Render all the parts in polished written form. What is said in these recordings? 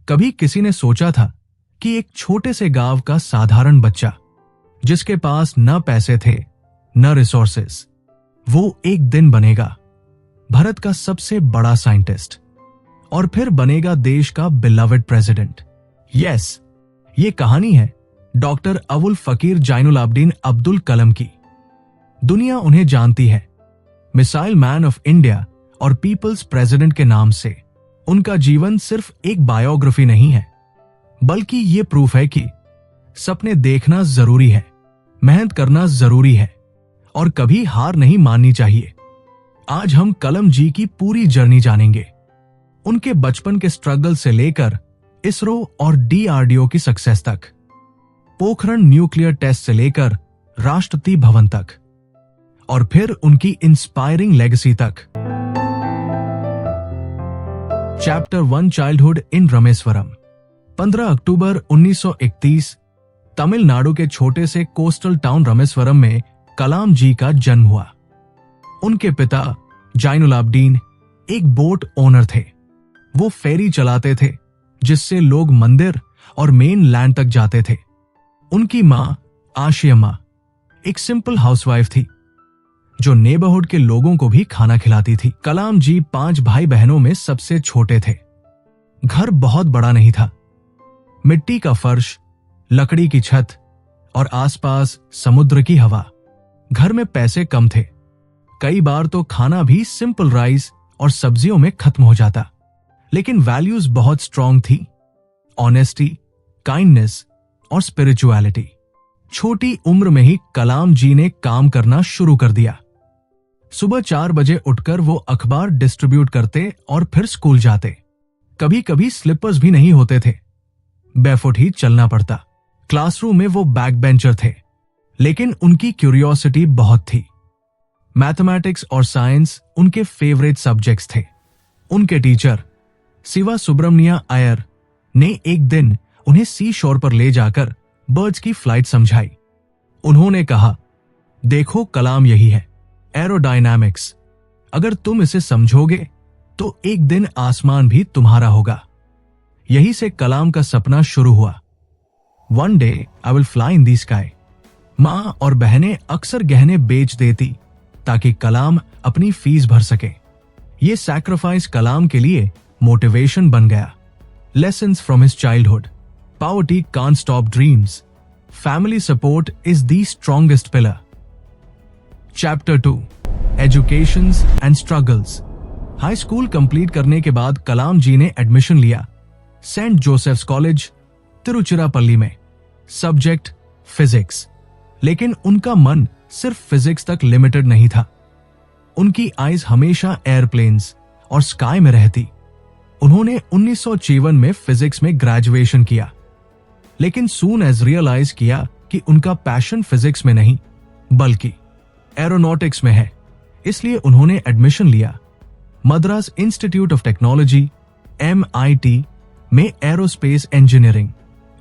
कभी किसी ने सोचा था कि एक छोटे से गांव का साधारण बच्चा जिसके पास न पैसे थे न रिसोर्सेस, वो एक दिन बनेगा भारत का सबसे बड़ा साइंटिस्ट और फिर बनेगा देश का बिलवड प्रेसिडेंट। यस, ये कहानी है डॉक्टर अबुल फकीर जैनुलाब्दीन अब्दुल कलाम की। दुनिया उन्हें जानती है मिसाइल मैन ऑफ इंडिया और पीपल्स प्रेसिडेंट के नाम से। उनका जीवन सिर्फ एक बायोग्राफी नहीं है, बल्कि ये प्रूफ है कि सपने देखना जरूरी है, मेहनत करना जरूरी है और कभी हार नहीं माननी चाहिए। आज हम कलाम जी की पूरी जर्नी जानेंगे, उनके बचपन के स्ट्रगल से लेकर इसरो और DRDO की सक्सेस तक, पोखरण न्यूक्लियर टेस्ट से लेकर राष्ट्रपति भवन तक और फिर उनकी इंस्पायरिंग लेगेसी तक। चैप्टर 1 चाइल्डहुड इन रामेश्वरम। 15 अक्टूबर 1931 तमिलनाडु के छोटे से कोस्टल टाउन रामेश्वरम में कलाम जी का जन्म हुआ। उनके पिता जैनुलाब्दीन एक बोट ओनर थे। वो फेरी चलाते थे जिससे लोग मंदिर और मेन लैंड तक जाते थे। उनकी मां आशिया एक सिंपल हाउसवाइफ थी जो नेबरहुड के लोगों को भी खाना खिलाती थी। कलाम जी 5 भाई बहनों में सबसे छोटे थे। घर बहुत बड़ा नहीं था, मिट्टी का फर्श, लकड़ी की छत और आसपास समुद्र की हवा। घर में पैसे कम थे, कई बार तो खाना भी सिंपल राइस और सब्जियों में खत्म हो जाता, लेकिन वैल्यूज बहुत स्ट्रांग थी, ऑनेस्टी, काइंडनेस और स्पिरिचुअलिटी। छोटी उम्र में ही कलाम जी ने काम करना शुरू कर दिया। सुबह 4 बजे उठकर वो अखबार डिस्ट्रीब्यूट करते और फिर स्कूल जाते। कभी कभी स्लीपर्स भी नहीं होते थे, बैफुट ही चलना पड़ता। क्लासरूम में वो बैक बेंचर थे, लेकिन उनकी क्यूरियोसिटी बहुत थी। मैथमेटिक्स और साइंस उनके फेवरेट सब्जेक्ट्स थे। उनके टीचर शिवा सुब्रमण्या अय्यर ने एक दिन उन्हें सी शोर पर ले जाकर बर्ड्स की फ्लाइट समझाई। उन्होंने कहा, देखो कलाम यही है एरोडायनामिक्स। अगर तुम इसे समझोगे तो एक दिन आसमान भी तुम्हारा होगा। यही से कलाम का सपना शुरू हुआ। One day I will fly in the sky. मां और बहनें अक्सर गहने बेच देती ताकि कलाम अपनी फीस भर सके। ये सैक्रिफाइस कलाम के लिए मोटिवेशन बन गया। Lessons from his childhood. Poverty can't stop dreams. Family support is the strongest pillar. Chapter 2 Educations and Struggles. High school complete करने के बाद कलाम जी ने एडमिशन लिया सेंट जोसेफ्स कॉलेज तिरुचिरापल्ली में। सब्जेक्ट फिजिक्स, लेकिन उनका मन सिर्फ फिजिक्स तक लिमिटेड नहीं था। उनकी आइज हमेशा एयरप्लेन्स और स्काई में रहती। उन्होंने 1954 में फिजिक्स में ग्रेजुएशन किया, लेकिन सून एज रियलाइज किया कि उनका पैशन फिजिक्स में नहीं बल्कि एरोनॉटिक्स में है। इसलिए उन्होंने एडमिशन लिया Madras institute of technology MIT में एरोस्पेस इंजीनियरिंग।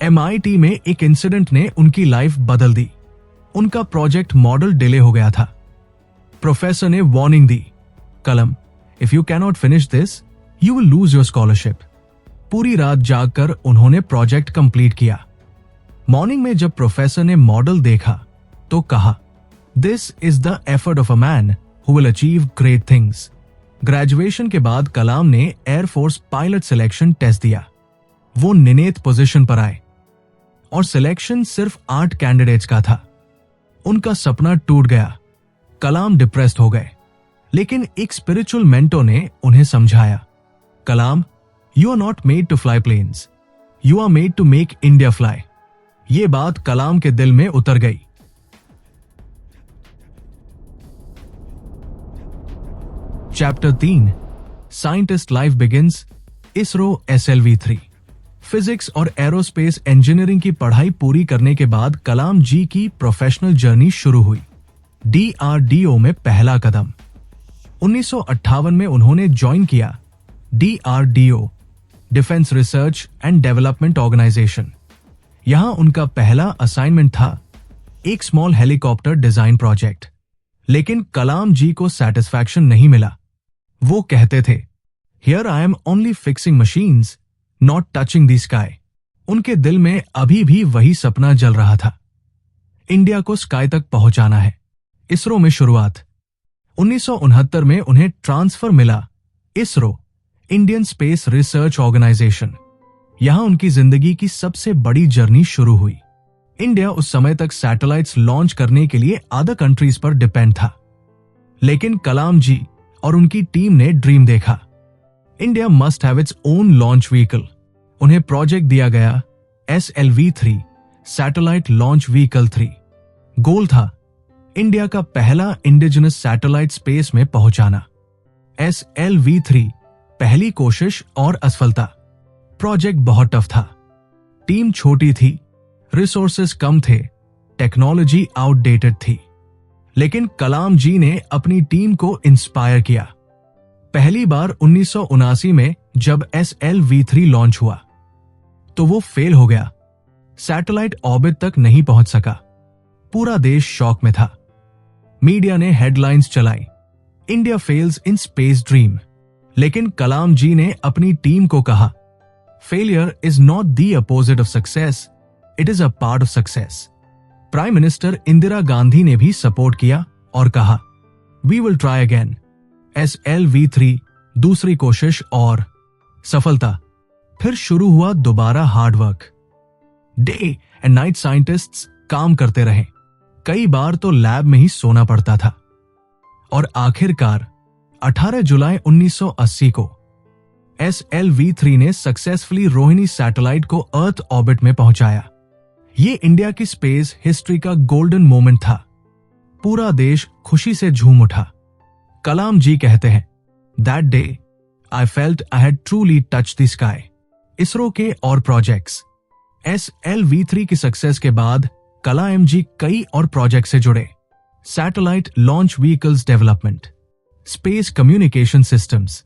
MIT में एक इंसिडेंट ने उनकी लाइफ बदल दी। उनका प्रोजेक्ट मॉडल डिले हो गया था। प्रोफेसर ने warning the, Kalam, if you cannot finish this you will lose your scholarship. पूरी रात जागकर उन्होंने प्रोजेक्ट कंप्लीट किया। मॉर्निंग में जब प्रोफेसर ने मॉडल देखा तो कहा, this is the effort of a man who will achieve great things. Graduation के बाद कलाम ने एयरफोर्स पायलट सिलेक्शन टेस्ट दिया। वो 9th पोजीशन पर आए और सिलेक्शन सिर्फ 8 कैंडिडेट्स का था। उनका सपना टूट गया। कलाम डिप्रेस्ड हो गए, लेकिन एक स्पिरिचुअल मेंटोर ने उन्हें समझाया, कलाम, You are not made to fly planes. You are made to make India fly. ये बात कलाम के दिल में उतर गई। Chapter 3 scientist life begins ISRO SLV-3। Physics और एरोस्पेस इंजीनियरिंग की पढ़ाई पूरी करने के बाद कलाम जी की प्रोफेशनल जर्नी शुरू हुई। DRDO में पहला कदम। 1958 में उन्होंने ज्वाइन किया DRDO, defence research and development organisation. यहां उनका पहला असाइनमेंट था एक स्मॉल हेलीकॉप्टर डिजाइन प्रोजेक्ट। लेकिन कलाम जी को सेटिस्फैक्शन नहीं मिला। वो कहते थे, here I am only fixing machines, not touching the sky. उनके दिल में अभी भी वही सपना जल रहा था, इंडिया को स्काई तक पहुंचाना है। इसरो में शुरुआत 1969 में उन्हें ट्रांसफर मिला ISRO, Indian space research organisation. यहां उनकी जिंदगी की सबसे बड़ी जर्नी शुरू हुई। इंडिया उस समय तक सैटेलाइट्स लॉन्च करने के लिए अदर कंट्रीज पर डिपेंड था, लेकिन कलाम जी और उनकी टीम ने ड्रीम देखा, India must have its own launch vehicle. उन्हें प्रोजेक्ट दिया गया SLV-3, सैटेलाइट लॉन्च व्हीकल 3। गोल था इंडिया का पहला इंडिजिनस सैटेलाइट स्पेस में पहुंचाना। SLV-3 पहली कोशिश और असफलता। प्रोजेक्ट बहुत टफ था, टीम छोटी थी, रिसोर्सेस कम थे, टेक्नोलॉजी आउटडेटेड थी, लेकिन कलाम जी ने अपनी टीम को इंस्पायर किया। पहली बार 1979 में जब SLV-3 लॉन्च हुआ तो वो फेल हो गया, सैटेलाइट ऑर्बिट तक नहीं पहुंच सका। पूरा देश शॉक में था। मीडिया ने हेडलाइंस चलाई, India fails in space dream. लेकिन कलाम जी ने अपनी टीम को कहा, failure is not the opposite of success, it is a part of success. Prime minister Indira Gandhi ने भी सपोर्ट किया और कहा, we will try again. SLV-3 दूसरी कोशिश और सफलता। फिर शुरू हुआ दोबारा hard work. Day and night scientists काम करते रहे, कई बार तो लैब में ही सोना पड़ता था। और आखिरकार 18 जुलाई 1980 को SLV-3 ने सक्सेसफुली रोहिणी सैटेलाइट को अर्थ ऑर्बिट में पहुंचाया। ये इंडिया की स्पेस हिस्ट्री का गोल्डन मोमेंट था। पूरा देश खुशी से झूम उठा। कलाम जी कहते हैं, that day I felt I had truly touched the sky. ISRO के और प्रोजेक्ट्स। SLV-3 की सक्सेस के बाद कलाम जी कई और प्रोजेक्ट से जुड़े। Satellite launch vehicles development, space communication systems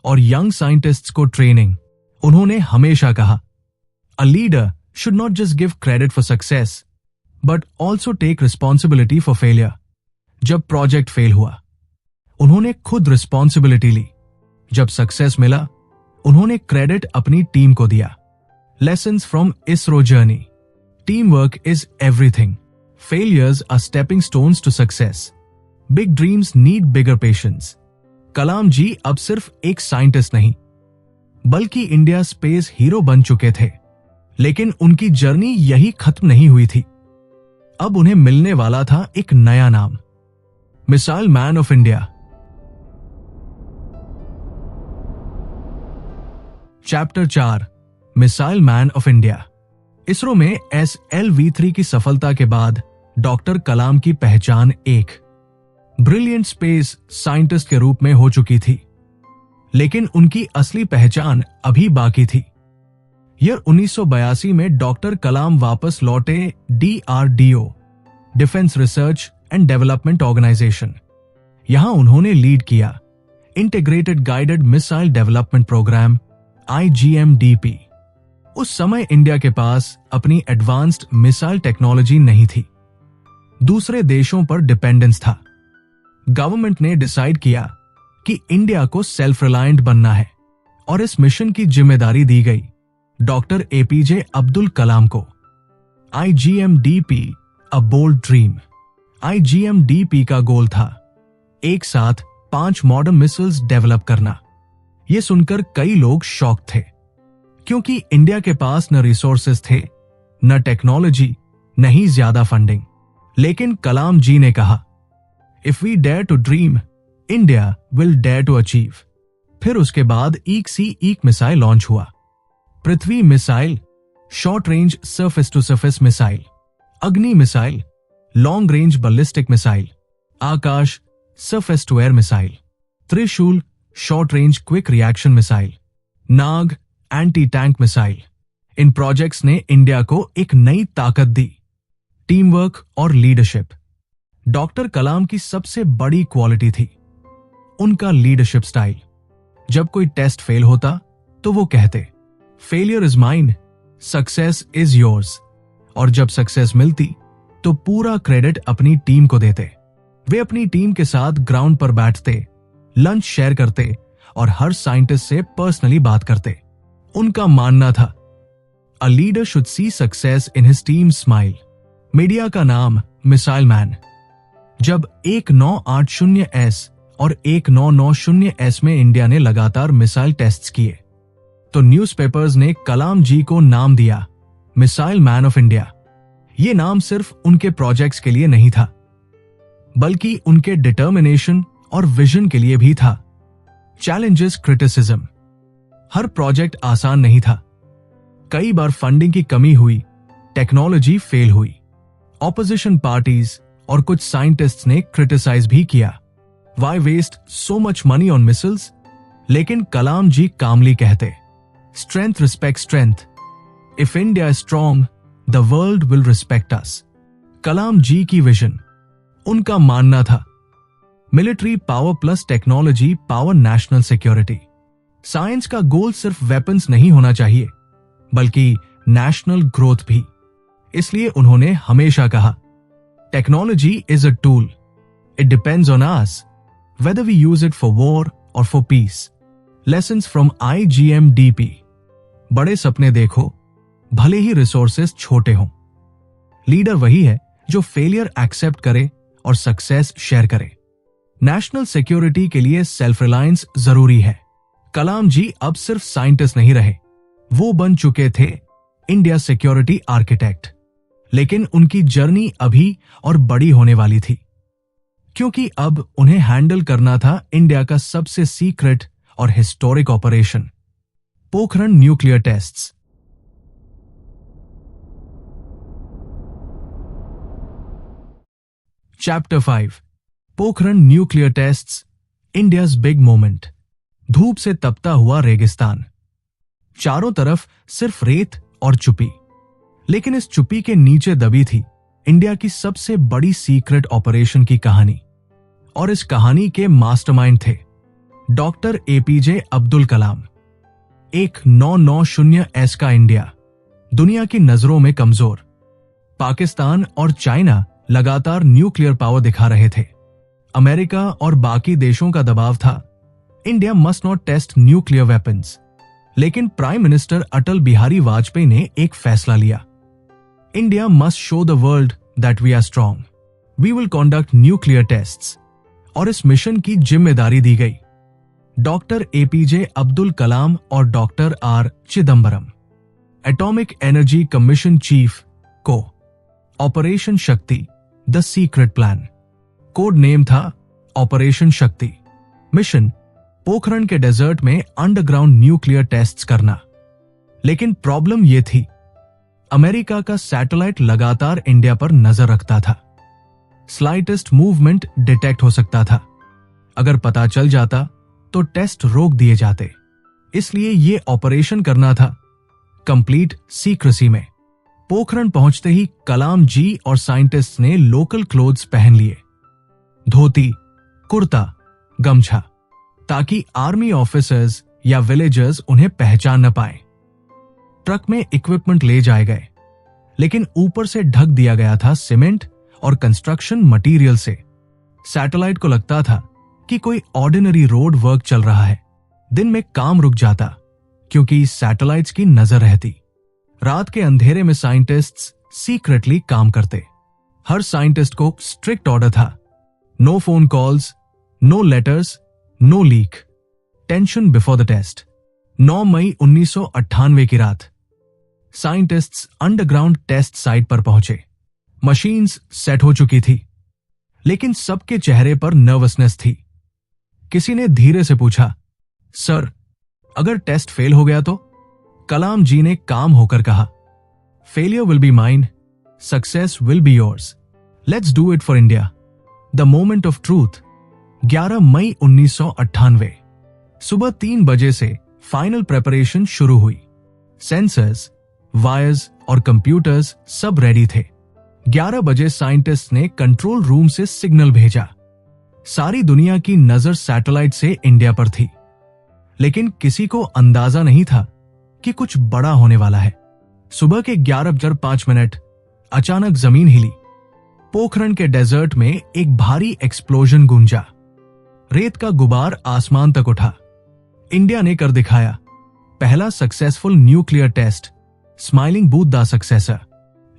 और यंग साइंटिस्ट्स को ट्रेनिंग। उन्होंने हमेशा कहा, a leader should not just give credit for success, but also take responsibility for failure. जब प्रोजेक्ट फेल हुआ, उन्होंने खुद रिस्पॉन्सिबिलिटी ली। जब सक्सेस मिला, उन्होंने क्रेडिट अपनी टीम को दिया। Lessons from ISRO journey. Teamwork is everything. Failures are stepping stones to success. Big dreams need bigger patience. कलाम जी अब सिर्फ एक साइंटिस्ट नहीं, बल्कि इंडिया स्पेस हीरो बन चुके थे। लेकिन उनकी जर्नी यही खत्म नहीं हुई थी। अब उन्हें मिलने वाला था एक नया नाम, missile man of India. Chapter 4, missile man of India. ISRO में SLV-3 की सफलता के बाद डॉक्टर कलाम की पहचान एक ब्रिलियंट स्पेस साइंटिस्ट के रूप में हो चुकी थी, लेकिन उनकी असली पहचान अभी बाकी थी। ईयर 1982 में डॉक्टर कलाम वापस लौटे DRDO, defence research and development organisation. यहां उन्होंने लीड किया integrated guided missile development programme IGMDP। उस समय इंडिया के पास अपनी एडवांस्ड मिसाइल टेक्नोलॉजी नहीं थी, दूसरे देशों पर डिपेंडेंस था। गवर्नमेंट ने डिसाइड किया कि इंडिया को सेल्फ रिलायंट बनना है और इस मिशन की जिम्मेदारी दी गई डॉक्टर APJ अब्दुल कलाम को। IGMDP, a bold dream. IGMDP का गोल था एक साथ 5 मॉडर्न मिसाइल्स डेवलप करना। यह सुनकर कई लोग शॉक थे, क्योंकि इंडिया के पास न रिसोर्सेस थे, न टेक्नोलॉजी, न ही ज्यादा फंडिंग। लेकिन कलाम जी ने कहा, if we dare to dream, India will dare to achieve. फिर उसके बाद एक सी एक मिसाइल लॉन्च हुआ, Prithvi missile, short range surface to surface missile, Agni missile, long range ballistic missile, Akash surface to air missile, Trishul short range quick reaction missile, Nag anti tank missile. इन projects ने India को एक नई ताकत दी, टीम वर्क और लीडरशिप। डॉक्टर कलाम की सबसे बड़ी क्वालिटी थी उनका लीडरशिप स्टाइल। जब कोई टेस्ट फेल होता तो वो कहते, failure is mine, success is yours. और जब सक्सेस मिलती तो पूरा क्रेडिट अपनी टीम को देते। वे अपनी टीम के साथ ग्राउंड पर बैठते, लंच शेयर करते और हर साइंटिस्ट से पर्सनली बात करते। उनका मानना था, a leader should see success in his team smile. Media का नाम मिसाइल मैन। जब 1980S और 1990S में इंडिया ने लगातार मिसाइल टेस्ट्स किए, तो न्यूज़पेपर्स ने कलाम जी को नाम दिया मिसाइल मैन ऑफ इंडिया। ये नाम सिर्फ उनके प्रोजेक्ट्स के लिए नहीं था, बल्कि उनके डिटर्मिनेशन और विजन के लिए भी था। Challenges, criticism. हर प्रोजेक्ट आसान नहीं था। कई बार फंडिंग की कमी हुई, टेक्नोलॉजी फेल हुई, ऑपोजिशन पार्टीज और कुछ साइंटिस्ट्स ने क्रिटिसाइज भी किया, why waste so much money on missiles. लेकिन कलाम जी कामली कहते, strength respect strength. If India is strong, the world will respect us. Kalam ji की विजन, उनका मानना था, military power plus technology power national security. Science का गोल सिर्फ वेपन्स नहीं होना चाहिए, बल्कि नेशनल ग्रोथ भी। इसलिए उन्होंने हमेशा कहा, technology is a tool, it depends on us whether we use it for war और for peace. Lessons from IGMDP। बड़े सपने देखो, भले ही रिसोर्सेस छोटे हों। लीडर वही है जो फेलियर एक्सेप्ट करे और सक्सेस शेयर करे। नेशनल सिक्योरिटी के लिए सेल्फ रिलायंस जरूरी है। कलाम जी अब सिर्फ साइंटिस्ट नहीं रहे, वो बन चुके थे इंडिया सिक्योरिटी आर्किटेक्ट। लेकिन उनकी जर्नी अभी और बड़ी होने वाली थी, क्योंकि अब उन्हें हैंडल करना था इंडिया का सबसे सीक्रेट और historic operation, Pokhran nuclear tests. Chapter 5, Pokhran nuclear tests, India's big moment. धूप से तपता हुआ रेगिस्तान, चारों तरफ सिर्फ रेत और चुप्पी। लेकिन इस चुप्पी के नीचे दबी थी इंडिया की सबसे बड़ी सीक्रेट ऑपरेशन की कहानी। और इस कहानी के मास्टरमाइंड थे डॉक्टर APJ अब्दुल कलाम। एक 990S का इंडिया, दुनिया की नजरों में कमजोर। पाकिस्तान और चाइना लगातार न्यूक्लियर पावर दिखा रहे थे। अमेरिका और बाकी देशों का दबाव था, India must not test nuclear weapons. लेकिन प्राइम मिनिस्टर अटल बिहारी वाजपेयी ने एक फैसला लिया, India must show the world that we are strong, we will conduct nuclear tests. और इस मिशन की जिम्मेदारी दी गई डॉक्टर APJ अब्दुल कलाम और doctor R Chidambaram, atomic energy commission chief को। ऑपरेशन शक्ति, the secret plan. Code name था ऑपरेशन शक्ति। मिशन, पोखरण के डेजर्ट में अंडरग्राउंड न्यूक्लियर टेस्ट्स करना। लेकिन प्रॉब्लम यह थी, अमेरिका का सैटेलाइट लगातार इंडिया पर नजर रखता था। स्लाइटेस्ट मूवमेंट डिटेक्ट हो सकता था। अगर पता चल जाता तो टेस्ट रोक दिए जाते। इसलिए यह ऑपरेशन करना था कंप्लीट सीक्रेसी में। पोखरण पहुंचते ही कलाम जी और साइंटिस्ट्स ने लोकल क्लोथ्स पहन लिए, धोती, कुर्ता, गमछा, ताकि आर्मी ऑफिसर्स या विलेजर्स उन्हें पहचान न पाए। ट्रक में इक्विपमेंट ले जाए गए, लेकिन ऊपर से ढक दिया गया था सीमेंट और कंस्ट्रक्शन मटेरियल से। सैटेलाइट को लगता था कि कोई ऑर्डिनरी रोड वर्क चल रहा है। दिन में काम रुक जाता क्योंकि सैटेलाइट्स की नजर रहती। रात के अंधेरे में साइंटिस्ट्स सीक्रेटली काम करते। हर साइंटिस्ट को स्ट्रिक्ट ऑर्डर था, no phone calls, no letters, no leak. Tension before the test. 9 मई 1998 की रात साइंटिस्ट्स अंडरग्राउंड टेस्ट साइट पर पहुंचे। मशीन्स सेट हो चुकी थी, लेकिन सबके चेहरे पर नर्वसनेस थी। किसी ने धीरे से पूछा, सर, अगर टेस्ट फेल हो गया तो? कलाम जी ने काम होकर कहा, failure will be mine, success will be yours, let's do it for India. The moment of truth, 11 मई 1998। सुबह 3 बजे से फाइनल प्रेपरेशन शुरू हुई। सेंसर्स, वायर्स और कंप्यूटर्स सब रेडी थे। 11 बजे साइंटिस्ट ने कंट्रोल रूम से सिग्नल भेजा। सारी दुनिया की नजर सैटेलाइट से इंडिया पर थी, लेकिन किसी को अंदाजा नहीं था कि कुछ बड़ा होने वाला है। सुबह के 11:05 अचानक जमीन हिली। पोखरण के डेजर्ट में एक भारी एक्सप्लोजन गूंजा। रेत का गुबार आसमान तक उठा। इंडिया ने कर दिखाया, पहला successful nuclear test, smiling Buddha the successor.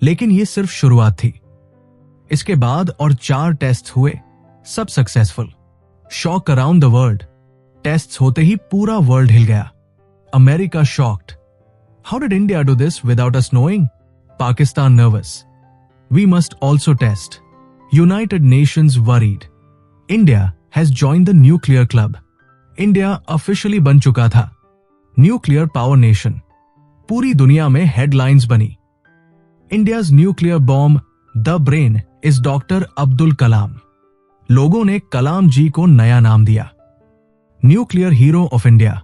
लेकिन ये सिर्फ शुरुआत थी। इसके बाद और 4 टेस्ट हुए, सब successful. Shock around the world. Tests होते ही पूरा वर्ल्ड हिल गया। America shocked. How did India do this without us knowing? Pakistan nervous. We must also test. United Nations worried. India has joined the nuclear club. India officially बन चुका था nuclear power nation. पूरी दुनिया में हेडलाइंस बनी। India's nuclear bomb the brain is doctor Abdul Kalam. लोगों ने कलाम जी को नया नाम दिया, न्यूक्लियर हीरो ऑफ इंडिया।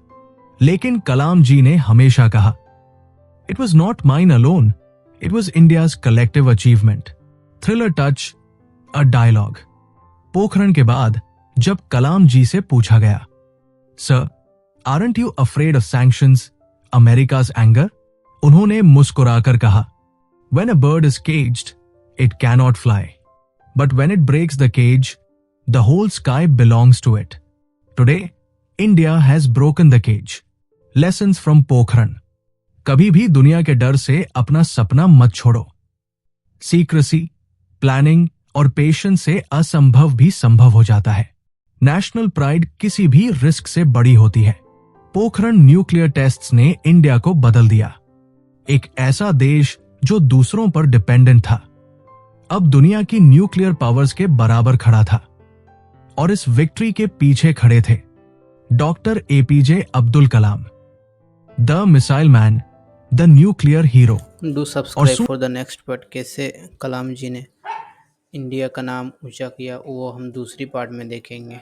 लेकिन कलाम जी ने हमेशा कहा, it was not mine alone, it was India's collective achievement. Thriller touch, a dialogue. Pokhran के बाद जब कलाम जी से पूछा गया, sir, aren't you afraid of sanctions, America's anger? उन्होंने मुस्कुराकर कहा, when a bird is caged, it cannot fly, but when it breaks the cage, the whole sky belongs to it. Today, India has broken the cage. Lessons from Pokhran. कभी भी दुनिया के डर से अपना सपना मत छोड़ो। सीक्रेसी, प्लानिंग और पेशेंस से असंभव भी संभव हो जाता है। नेशनल प्राइड किसी भी रिस्क से बड़ी होती है। पोखरण न्यूक्लियर टेस्ट्स ने इंडिया को बदल दिया। एक ऐसा देश जो दूसरों पर डिपेंडेंट था, अब दुनिया की न्यूक्लियर पावर्स के बराबर खड़ा था। और इस विक्ट्री के पीछे खड़े थे doctor APJ Abdul Kalam, the missile man, the nuclear hero. Do subscribe for the next part. कैसे कलाम जी ने इंडिया का नाम ऊंचा किया वो हम दूसरी पार्ट में देखेंगे।